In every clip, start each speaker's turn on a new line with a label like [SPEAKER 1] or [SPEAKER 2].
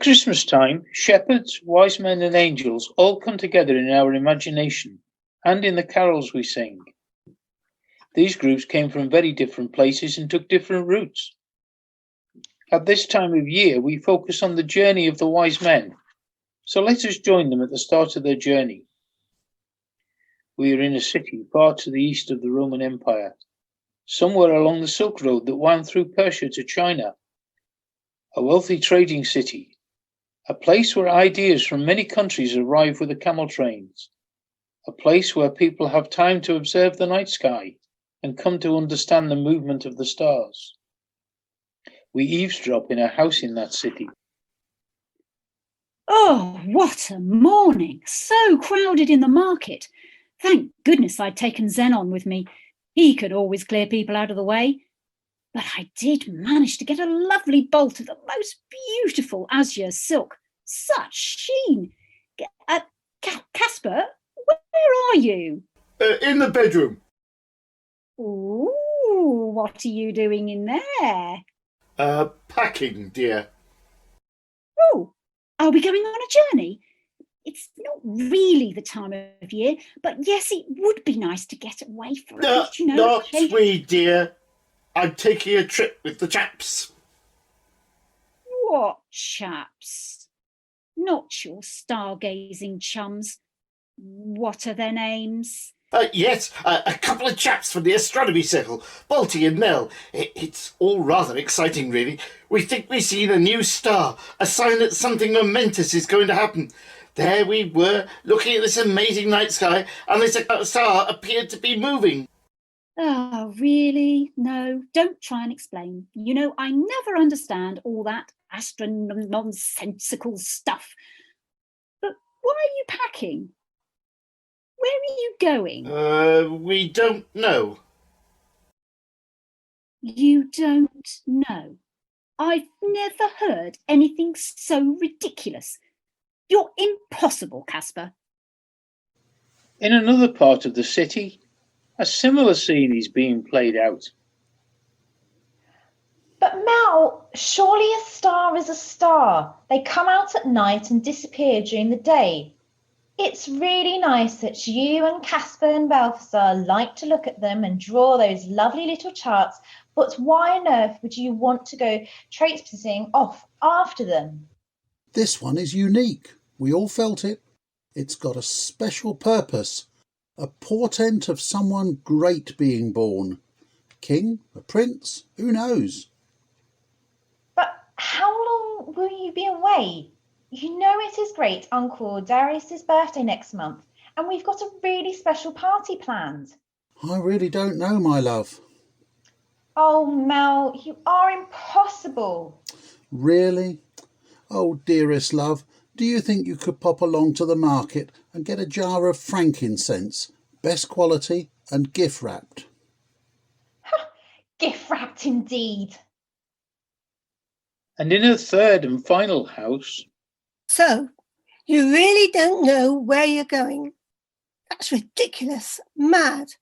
[SPEAKER 1] At Christmas time, shepherds, wise men, and angels all come together in our imagination and in the carols we sing. These groups came from very different places and took different routes. At this time of year, we focus on the journey of the wise men, so let us join them at the start of their journey. We are in a city far to the east of the Roman Empire, somewhere along the Silk Road that wound through Persia to China. A wealthy trading city, a place where ideas from many countries arrive with the camel trains, a place where people have time to observe the night sky and come to understand the movement of the stars. We eavesdrop in a house in that city.
[SPEAKER 2] Oh, what a morning! So crowded in the market. Thank goodness I'd taken Zenon with me. He could always clear people out of the way. But I did manage to get a lovely bolt of the most beautiful azure silk. Such sheen! Casper, where are you?
[SPEAKER 3] In the bedroom.
[SPEAKER 2] Ooh, what are you doing in there?
[SPEAKER 3] Packing, dear.
[SPEAKER 2] Oh, are we going on a journey? It's not really the time of year, but yes, it would be nice to get away for a bit, you know.
[SPEAKER 3] Not we, dear. I'm taking a trip with the chaps.
[SPEAKER 2] What chaps? Not your stargazing chums. What are their names?
[SPEAKER 3] Yes, a couple of chaps from the astronomy circle, Balti and Nell. It's all rather exciting, really. We think we've seen a new star, a sign that something momentous is going to happen. There we were, looking at this amazing night sky, and this star appeared to be moving.
[SPEAKER 2] Oh, really? No, don't try and explain. You know, I never understand all that nonsensical stuff. But why are you packing? Where are you going?
[SPEAKER 3] We don't know.
[SPEAKER 2] You don't know? I've never heard anything so ridiculous. You're impossible, Casper.
[SPEAKER 1] In another part of the city, a similar scene is being played out.
[SPEAKER 4] But Mel, surely a star is a star. They come out at night and disappear during the day. It's really nice that you and Casper and Balthasar like to look at them and draw those lovely little charts, but why on earth would you want to go traipsing off after them?
[SPEAKER 5] This one is unique. We all felt it. It's got a special purpose, a portent of someone great being born. A king, a prince, who knows?
[SPEAKER 4] But how long will you be away? You know it is great Uncle Darius's birthday next month, and we've got a really special party planned.
[SPEAKER 5] I really don't know, my love.
[SPEAKER 4] Oh, Mel, you are impossible.
[SPEAKER 5] Really? Oh, dearest love, do you think you could pop along to the market and get a jar of frankincense, best quality and gift wrapped?
[SPEAKER 4] Gift wrapped indeed.
[SPEAKER 1] And in a third and final house...
[SPEAKER 6] So, you really don't know where you're going? That's ridiculous, mad.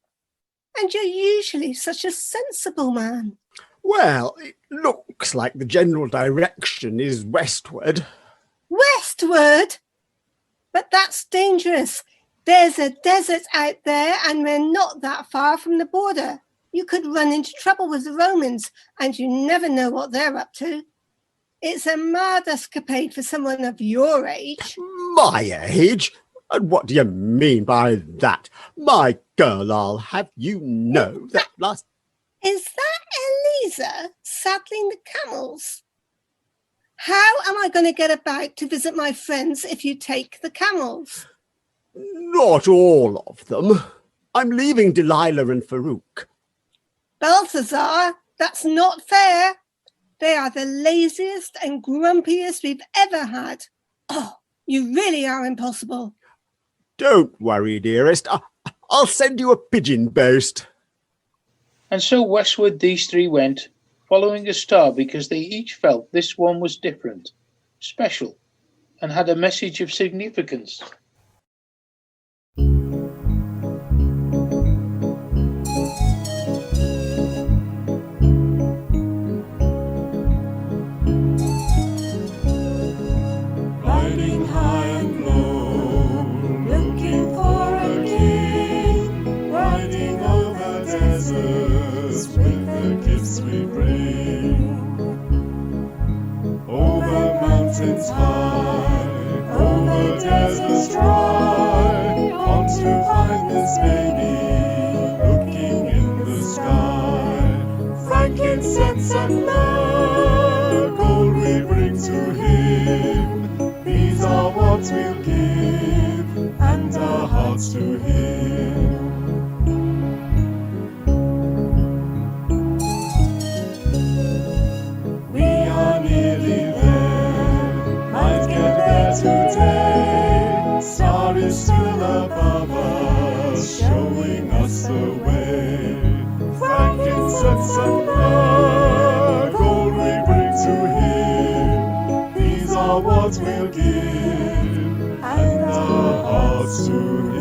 [SPEAKER 6] And you're usually such a sensible man.
[SPEAKER 7] Well, it looks like the general direction is westward.
[SPEAKER 6] Westward? But that's dangerous. There's a desert out there and we're not that far from the border. You could run into trouble with the Romans and you never know what they're up to. It's a mad escapade for someone of your age.
[SPEAKER 7] My age? And what do you mean by that? My girl, I'll have you know that last...
[SPEAKER 6] Is that Eliza saddling the camels? How am I going to get about to visit my friends if you take the camels?
[SPEAKER 7] Not all of them. I'm leaving Delilah and Farouk.
[SPEAKER 6] Balthazar, that's not fair. They are the laziest and grumpiest we've ever had. Oh, you really are impossible.
[SPEAKER 7] Don't worry, dearest. I'll send you a pigeon post.
[SPEAKER 1] And so westward these three went, following a star because they each felt this one was different, special, and had a message of significance.
[SPEAKER 8] hearts to hear. We are nearly there, might get there today. Star is still above us, showing us the way. Frankincense and myrrh, gold we bring to him. These are what we'll give, and our hearts to him.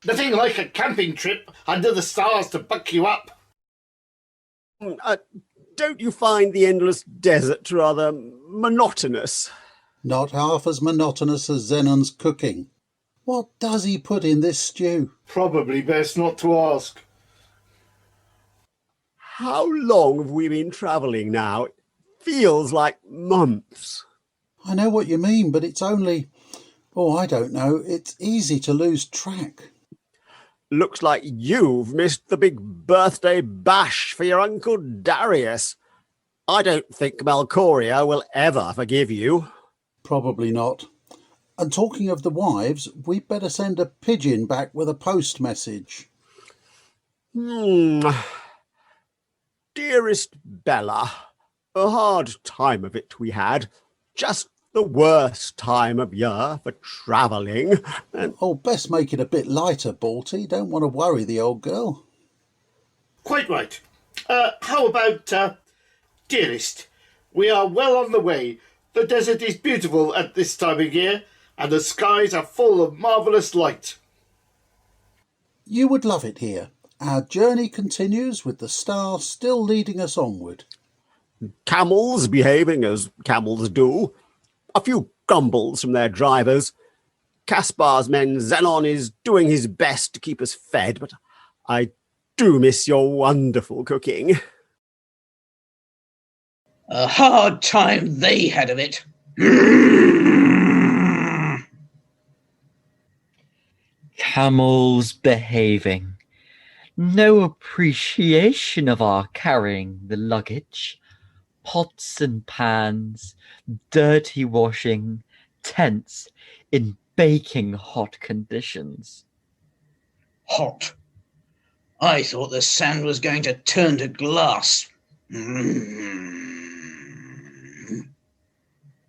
[SPEAKER 3] Nothing like a camping trip under the stars to buck you up.
[SPEAKER 7] Don't you find the endless desert rather monotonous?
[SPEAKER 5] Not half as monotonous as Zenon's cooking. What does he put in this stew?
[SPEAKER 3] Probably best not to ask.
[SPEAKER 7] How long have we been travelling now? It feels like months.
[SPEAKER 5] I know what you mean, but it's only... Oh, I don't know. It's easy to lose track.
[SPEAKER 7] Looks like you've missed the big birthday bash for your Uncle Darius. I don't think Malcoria will ever forgive you.
[SPEAKER 5] Probably not. And talking of the wives, we'd better send a pigeon back with a post message.
[SPEAKER 7] Dearest Bella, a hard time of it we had. Just the worst time of year for travelling. And
[SPEAKER 5] Oh, best make it a bit lighter, Balty. Don't want to worry the old girl.
[SPEAKER 3] Quite right. How about, dearest? We are well on the way. The desert is beautiful at this time of year, and the skies are full of marvellous light.
[SPEAKER 5] You would love it here. Our journey continues with the star still leading us onward.
[SPEAKER 7] camels behaving as camels do. A few grumbles from their drivers. Caspar's men Xenon is doing his best to keep us fed, but I do miss your wonderful cooking.
[SPEAKER 9] A hard time they had of it.
[SPEAKER 10] Camels behaving. No appreciation of our carrying the luggage. Pots and pans, dirty washing, tents in baking hot conditions.
[SPEAKER 9] Hot. I thought the sand was going to turn to glass.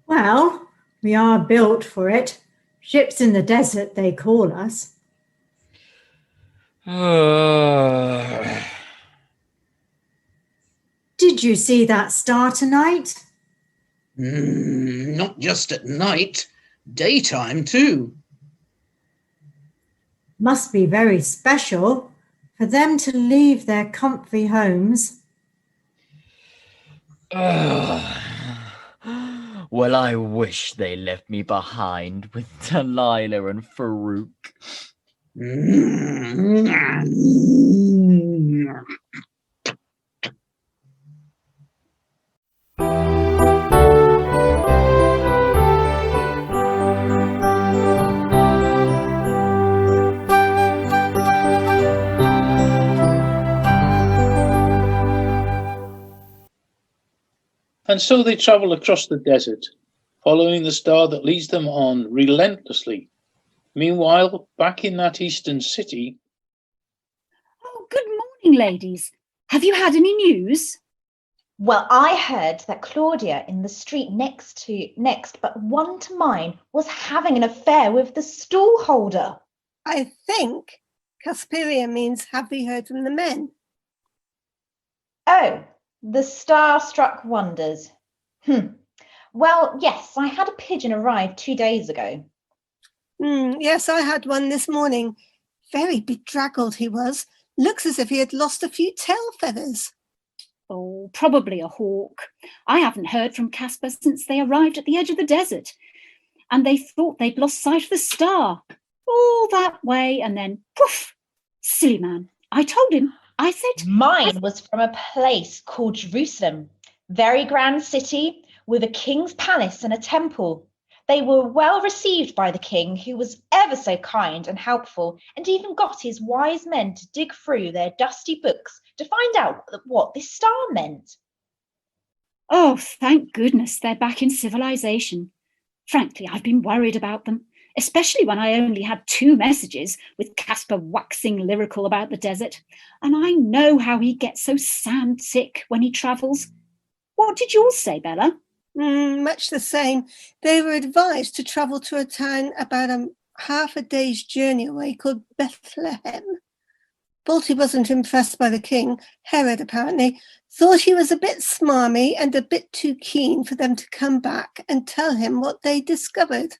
[SPEAKER 11] Well, we are built for it. Ships in the desert, they call us. Did you see that star tonight?
[SPEAKER 9] Not just at night, daytime too.
[SPEAKER 11] Must be very special for them to leave their comfy homes.
[SPEAKER 10] Well, I wish they left me behind with Delilah and Farouk.
[SPEAKER 1] And so they travel across the desert, following the star that leads them on relentlessly. Meanwhile, back in that eastern city...
[SPEAKER 2] Oh, good morning, ladies. Have you had any news?
[SPEAKER 4] Well, I heard that Claudia in the street next but one to mine was having an affair with the stall holder.
[SPEAKER 6] I think Casperia means have we heard from the men?
[SPEAKER 4] Oh, the star-struck wonders. Well, yes, I had a pigeon arrive 2 days ago.
[SPEAKER 6] Yes, I had one this morning. Very bedraggled he was. Looks as if he had lost a few tail feathers.
[SPEAKER 2] Oh, probably a hawk. I haven't heard from Caspar since they arrived at the edge of the desert. And they thought they'd lost sight of the star. All that way and then, poof! Silly man. I told him. I said...
[SPEAKER 4] Mine was from a place called Jerusalem. Very grand city with a king's palace and a temple. They were well received by the king, who was ever so kind and helpful, and even got his wise men to dig through their dusty books to find out what this star meant.
[SPEAKER 2] Oh, thank goodness they're back in civilization. Frankly, I've been worried about them, especially when I only had 2 messages with Caspar waxing lyrical about the desert. And I know how he gets so sand sick when he travels. What did yours say, Bella?
[SPEAKER 6] Much the same. They were advised to travel to a town about half a day's journey away called Bethlehem. Balti wasn't impressed by the king. Herod, apparently, thought he was a bit smarmy and a bit too keen for them to come back and tell him what they discovered.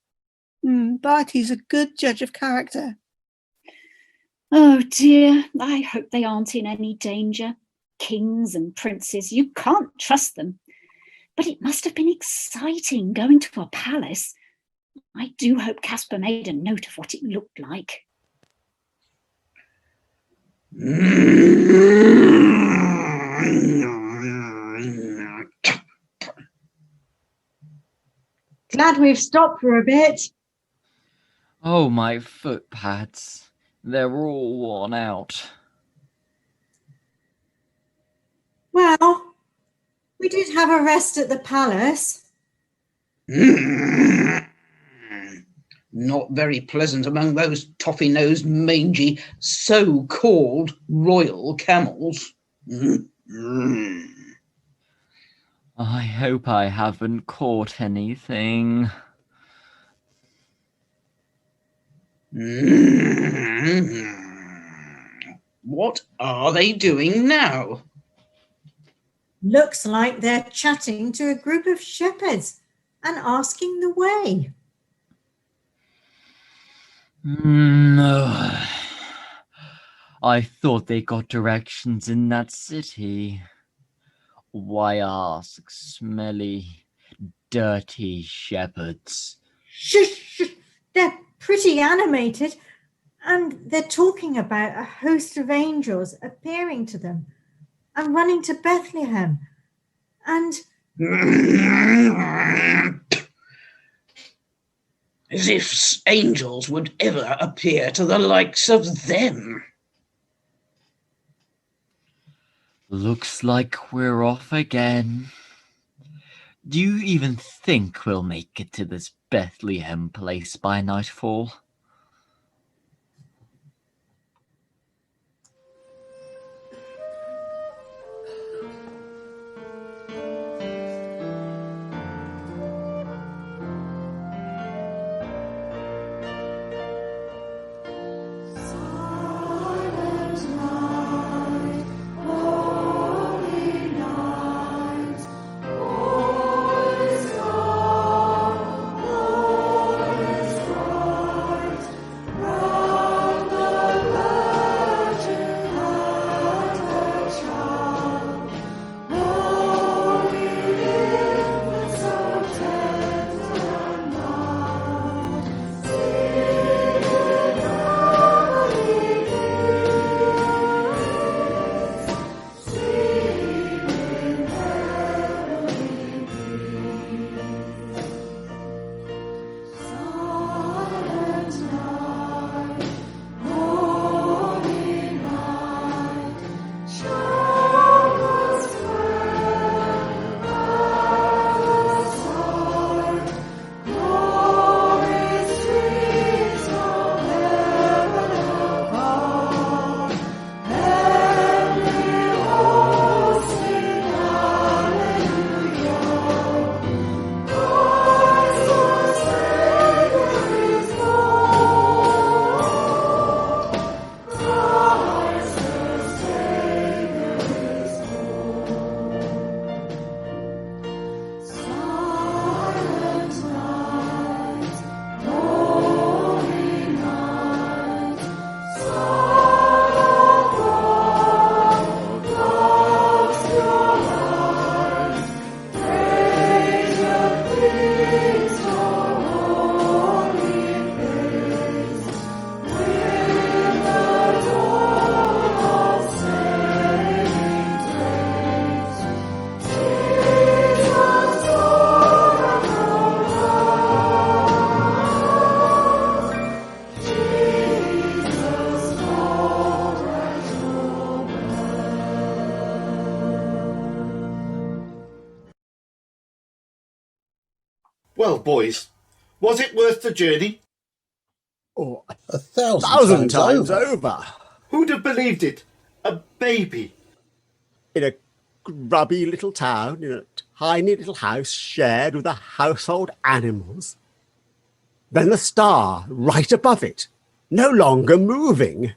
[SPEAKER 6] Barty's a good judge of character.
[SPEAKER 2] Oh dear, I hope they aren't in any danger. Kings and princes, you can't trust them. But it must have been exciting going to a palace. I do hope Caspar made a note of what it looked like.
[SPEAKER 11] Glad we've stopped for a bit.
[SPEAKER 10] Oh, my foot pads. They're all worn out.
[SPEAKER 11] Well, we did have a rest at the palace.
[SPEAKER 9] Not very pleasant among those toffee-nosed, mangy, so-called royal camels.
[SPEAKER 10] I hope I haven't caught anything.
[SPEAKER 9] What are they doing now?
[SPEAKER 11] Looks like they're chatting to a group of shepherds and asking the way.
[SPEAKER 10] No. I thought they got directions in that city. Why ask smelly, dirty shepherds?
[SPEAKER 11] Shush! They're pretty animated, and they're talking about a host of angels appearing to them and running to Bethlehem. And
[SPEAKER 9] as if angels would ever appear to the likes of them.
[SPEAKER 10] Looks like we're off again. Do you even think we'll make it to this Bethlehem place by nightfall?
[SPEAKER 3] Well, boys, was it worth the journey?
[SPEAKER 7] Oh,
[SPEAKER 5] 1,000
[SPEAKER 7] times over.
[SPEAKER 3] Who'd have believed it? A baby.
[SPEAKER 7] In a grubby little town, in a tiny little house shared with the household animals. Then the star right above it, no longer moving.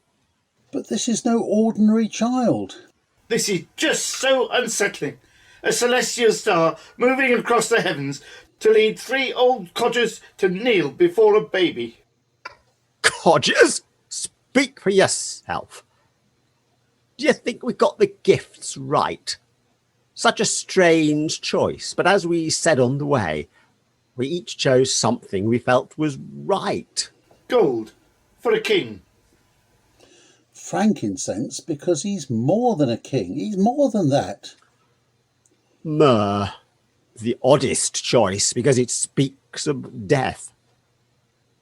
[SPEAKER 5] But this is no ordinary child.
[SPEAKER 3] This is just so unsettling. A celestial star moving across the heavens to lead 3 old codgers to kneel before a baby.
[SPEAKER 7] Codgers? Speak for yourself. Do you think we got the gifts right? Such a strange choice, but as we said on the way, we each chose something we felt was right.
[SPEAKER 3] Gold for a king.
[SPEAKER 5] Frankincense because he's more than a king. He's more than that.
[SPEAKER 7] Myrrh, the oddest choice because it speaks of death.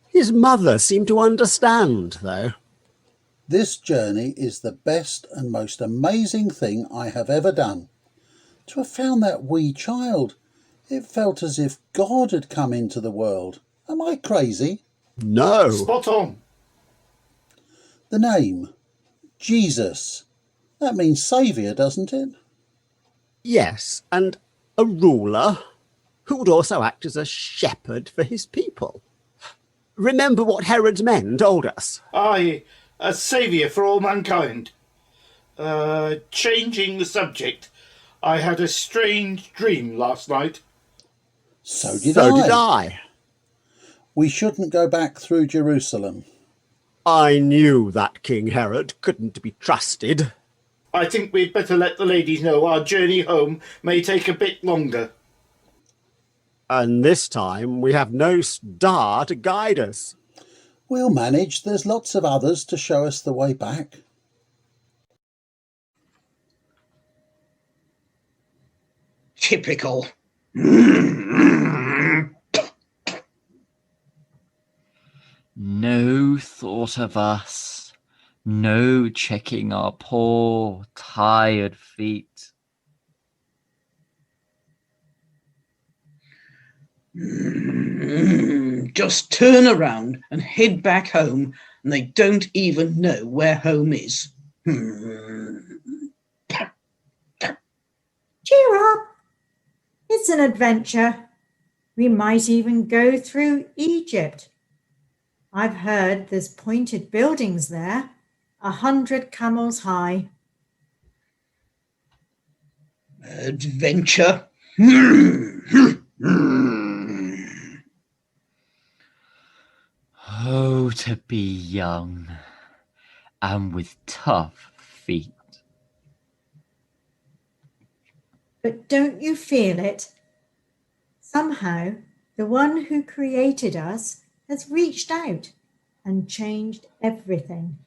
[SPEAKER 7] His mother seemed to understand, though.
[SPEAKER 5] This journey is the best and most amazing thing I have ever done. To have found that wee child, it felt as if God had come into the world. Am I crazy?
[SPEAKER 7] No.
[SPEAKER 3] Spot on.
[SPEAKER 5] The name, Jesus. That means saviour, doesn't it?
[SPEAKER 7] Yes, and a ruler who would also act as a shepherd for his people. Remember what Herod's men told us.
[SPEAKER 3] Aye, a saviour for all mankind. Changing the subject, I had a strange dream last night.
[SPEAKER 5] So did
[SPEAKER 7] I.
[SPEAKER 5] We shouldn't go back through Jerusalem.
[SPEAKER 7] I knew that King Herod couldn't be trusted.
[SPEAKER 3] I think we'd better let the ladies know our journey home may take a bit longer.
[SPEAKER 7] And this time we have no star to guide us.
[SPEAKER 5] We'll manage. There's lots of others to show us the way back.
[SPEAKER 9] Typical.
[SPEAKER 10] No thought of us. No checking our poor, tired feet.
[SPEAKER 9] Just turn around and head back home, and they don't even know where home is.
[SPEAKER 11] Cheer up. It's an adventure. We might even go through Egypt. I've heard there's pointed buildings there, 100 camels high.
[SPEAKER 9] Adventure.
[SPEAKER 10] Oh, to be young and with tough feet.
[SPEAKER 11] But don't you feel it? Somehow, the one who created us has reached out and changed everything.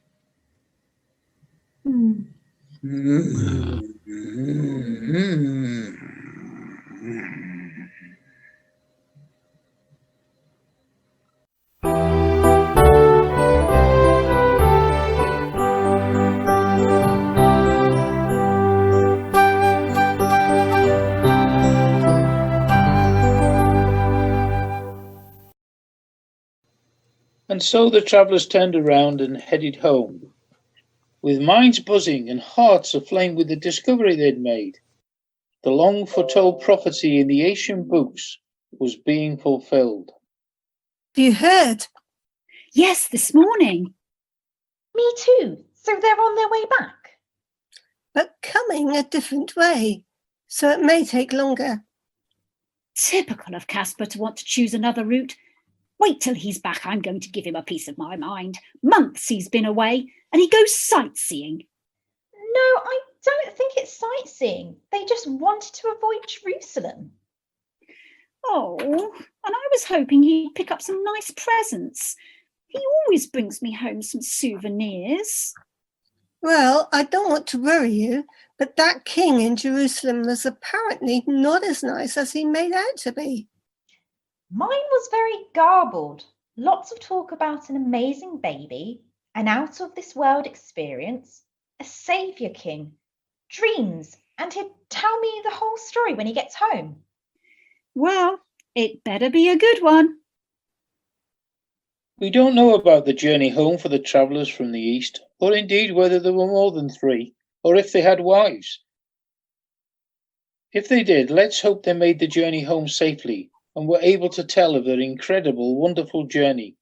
[SPEAKER 1] And so the travellers turned around and headed home, with minds buzzing and hearts aflame with the discovery they'd made. The long foretold prophecy in the ancient books was being fulfilled.
[SPEAKER 6] Have you heard?
[SPEAKER 2] Yes, this morning.
[SPEAKER 4] Me too. So they're on their way back.
[SPEAKER 6] But coming a different way, so it may take longer.
[SPEAKER 2] Typical of Casper to want to choose another route. Wait till he's back. I'm going to give him a piece of my mind. Months he's been away, and he goes sightseeing.
[SPEAKER 4] No, I don't think it's sightseeing. They just wanted to avoid Jerusalem.
[SPEAKER 2] Oh, and I was hoping he'd pick up some nice presents. He always brings me home some souvenirs.
[SPEAKER 6] Well, I don't want to worry you, but that king in Jerusalem was apparently not as nice as he made out to be.
[SPEAKER 4] Mine was very garbled. Lots of talk about an amazing baby, an out-of-this-world experience, a saviour king, dreams, and he'd tell me the whole story when he gets home.
[SPEAKER 2] Well, It better be a good one.
[SPEAKER 1] We don't know about the journey home for the travellers from the east, or indeed whether there were more than 3, or if they had wives. If they did, let's hope they made the journey home safely and were able to tell of their incredible, wonderful journey.